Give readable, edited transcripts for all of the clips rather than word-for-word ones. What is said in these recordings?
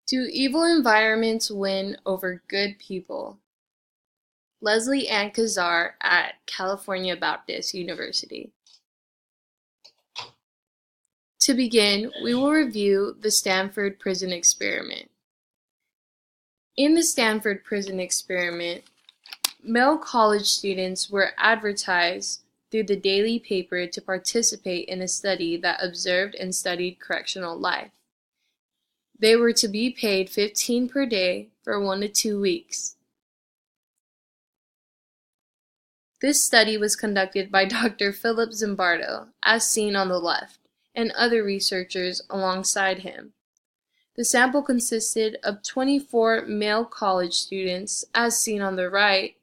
Do evil environments win over good people? Leslie Ann Kazar at California Baptist University. To begin, we will review the Stanford Prison Experiment. In the Stanford Prison Experiment, male college students were advertised through the daily paper to participate in a study that observed and studied correctional life. They were to be paid $15 per day for 1 to 2 weeks. This study was conducted by Dr. Philip Zimbardo, as seen on the left, and other researchers alongside him. The sample consisted of 24 male college students, as seen on the right,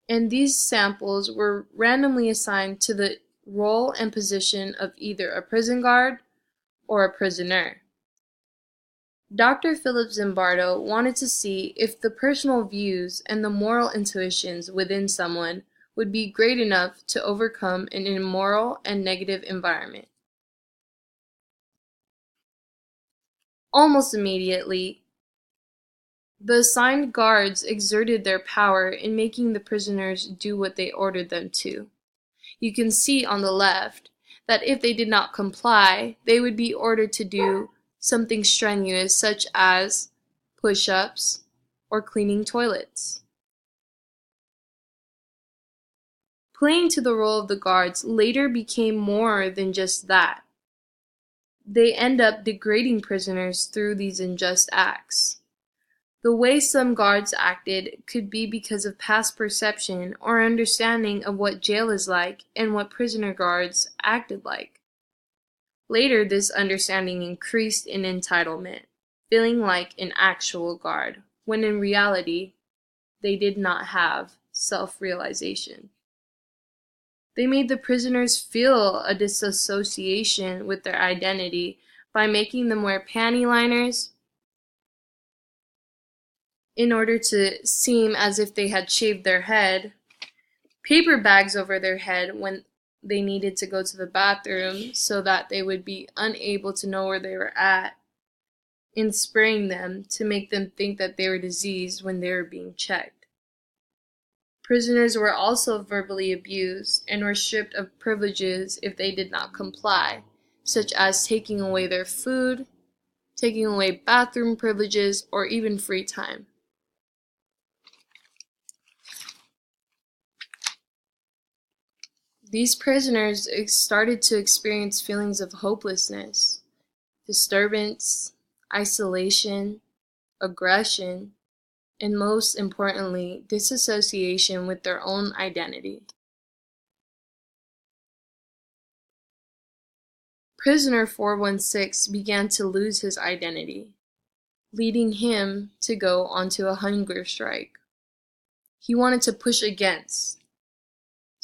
and these samples were randomly assigned to the role and position of either a prison guard or a prisoner. Dr. Philip Zimbardo wanted to see if the personal views and the moral intuitions within someone would be great enough to overcome an immoral and negative environment. Almost immediately, the assigned guards exerted their power in making the prisoners do what they ordered them to. You can see on the left that if they did not comply, they would be ordered to do something strenuous such as push-ups or cleaning toilets. Playing to the role of the guards later became more than just that. They end up degrading prisoners through these unjust acts. The way some guards acted could be because of past perception or understanding of what jail is like and what prisoner guards acted like. Later, this understanding increased in entitlement, feeling like an actual guard, when in reality, they did not have self-realization. They made the prisoners feel a disassociation with their identity by making them wear panty liners in order to seem as if they had shaved their head, paper bags over their head when they needed to go to the bathroom so that they would be unable to know where they were at, and spraying them to make them think that they were diseased when they were being checked. Prisoners were also verbally abused and were stripped of privileges if they did not comply, such as taking away their food, taking away bathroom privileges, or even free time. These prisoners started to experience feelings of hopelessness, disturbance, isolation, aggression, and most importantly, disassociation with their own identity. Prisoner 416 began to lose his identity, leading him to go onto a hunger strike. He wanted to push against.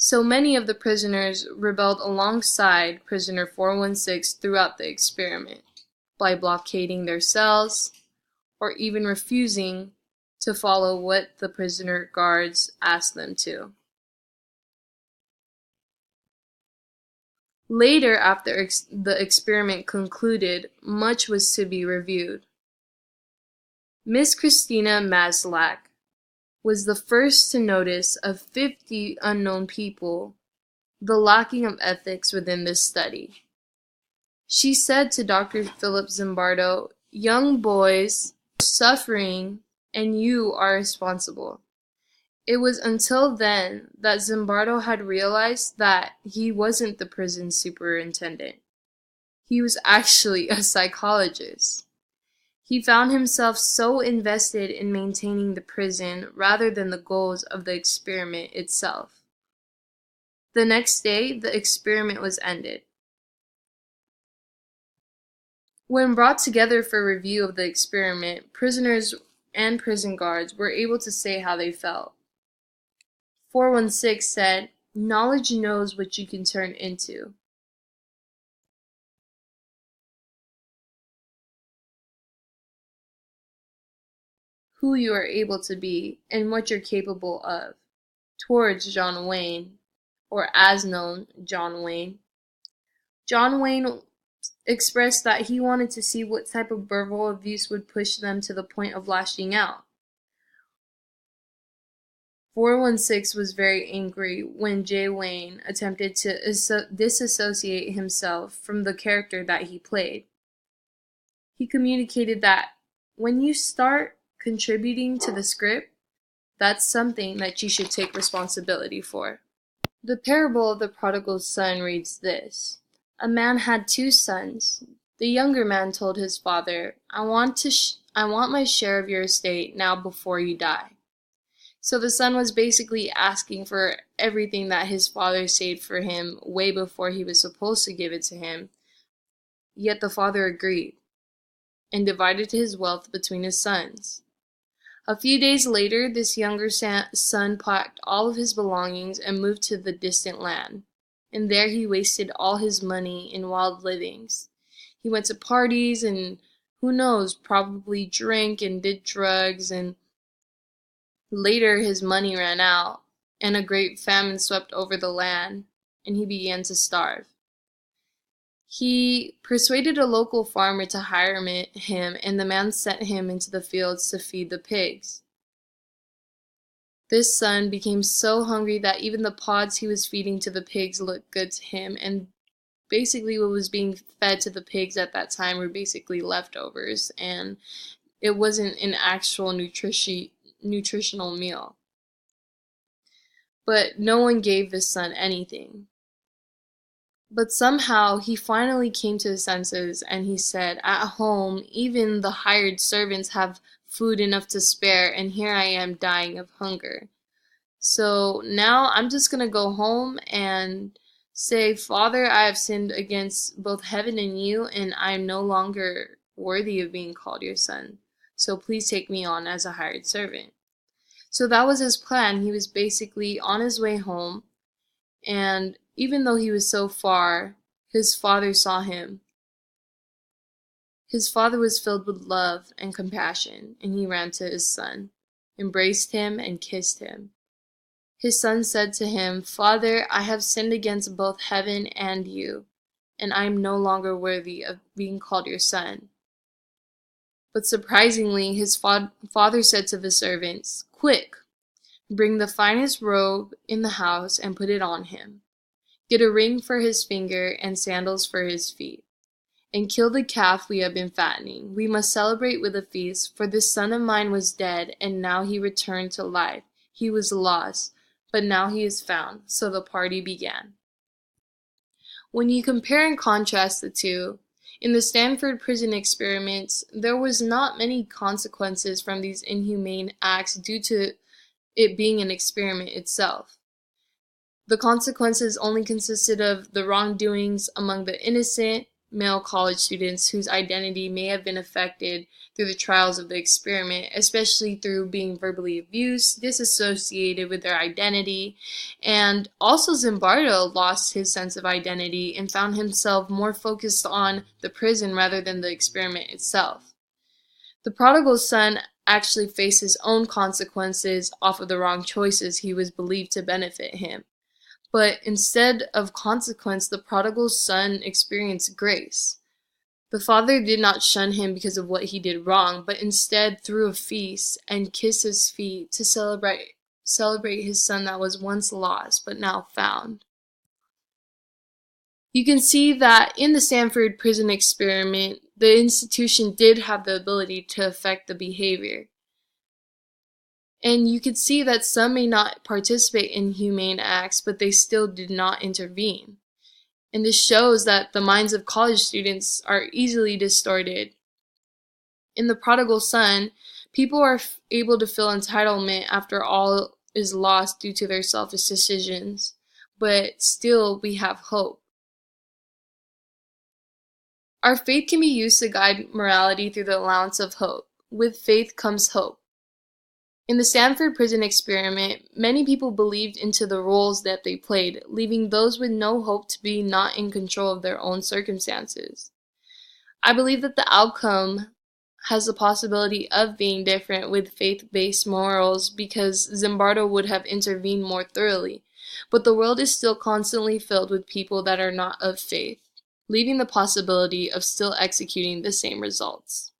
So many of the prisoners rebelled alongside prisoner 416 throughout the experiment by blockading their cells or even refusing to follow what the prisoner guards asked them to. Later, after the experiment concluded, much was to be reviewed. Miss Christina Maslach was the first to notice of 50 unknown people the lacking of ethics within this study. She said to Dr. Philip Zimbardo, "Young boys are suffering and you are responsible." It was until then that Zimbardo had realized that he wasn't the prison superintendent. He was actually a psychologist. He found himself so invested in maintaining the prison rather than the goals of the experiment itself. The next day, the experiment was ended. When brought together for review of the experiment, prisoners and prison guards were able to say how they felt. 416 said, "Knowledge knows what you can turn into." Who you are able to be, and what you're capable of, towards John Wayne, or as known, John Wayne. John Wayne expressed that he wanted to see what type of verbal abuse would push them to the point of lashing out. 416 was very angry when Jay Wayne attempted to disassociate himself from the character that he played. He communicated that when you start contributing to the script, that's something that you should take responsibility for. The parable of the prodigal son reads this: A man had two sons. The younger man told his father, I want my share of your estate now before you die. So the son was basically asking for everything that his father saved for him way before he was supposed to give it to him. Yet the father agreed and divided his wealth between his sons. A few days later, this younger son packed all of his belongings and moved to the distant land. And there he wasted all his money in wild livings. He went to parties and, who knows, probably drank and did drugs, and later his money ran out, and a great famine swept over the land, and he began to starve. He persuaded a local farmer to hire him, and the man sent him into the fields to feed the pigs. This son became so hungry that even the pods he was feeding to the pigs looked good to him, and basically what was being fed to the pigs at that time were basically leftovers, and it wasn't an actual nutritional meal. But no one gave this son anything. But somehow he finally came to his senses, and he said, at home, even the hired servants have food enough to spare, and here I am dying of hunger. So now I'm just going to go home and say, Father, I have sinned against both heaven and you, and I am no longer worthy of being called your son. So please take me on as a hired servant. So that was his plan. He was basically on his way home, and even though he was so far, his father saw him. His father was filled with love and compassion, and he ran to his son, embraced him, and kissed him. His son said to him, Father, I have sinned against both heaven and you, and I am no longer worthy of being called your son. But surprisingly, his father said to the servants, Quick, bring the finest robe in the house and put it on him. Get a ring for his finger and sandals for his feet. And kill the calf we have been fattening. We must celebrate with a feast, for this son of mine was dead, and now he returned to life. He was lost, but now he is found. So the party began. When you compare and contrast the two, in the Stanford prison experiments, there was not many consequences from these inhumane acts due to it being an experiment itself. The consequences only consisted of the wrongdoings among the innocent male college students whose identity may have been affected through the trials of the experiment, especially through being verbally abused, disassociated with their identity, and also Zimbardo lost his sense of identity and found himself more focused on the prison rather than the experiment itself. The prodigal son actually faced his own consequences off of the wrong choices he was believed to benefit him. But instead of consequence, the prodigal son experienced grace. The father did not shun him because of what he did wrong, but instead threw a feast and kissed his feet to celebrate his son that was once lost but now found. You can see that in the Stanford prison experiment, the institution did have the ability to affect the behavior. And you could see that some may not participate in humane acts, but they still did not intervene. And this shows that the minds of college students are easily distorted. In the prodigal son, people are able to feel entitlement after all is lost due to their selfish decisions, but still we have hope. Our faith can be used to guide morality through the allowance of hope. With faith comes hope. In the Stanford prison experiment, many people believed into the roles that they played, leaving those with no hope to be not in control of their own circumstances. I believe that the outcome has the possibility of being different with faith-based morals because Zimbardo would have intervened more thoroughly, but the world is still constantly filled with people that are not of faith. leaving the possibility of still executing the same results.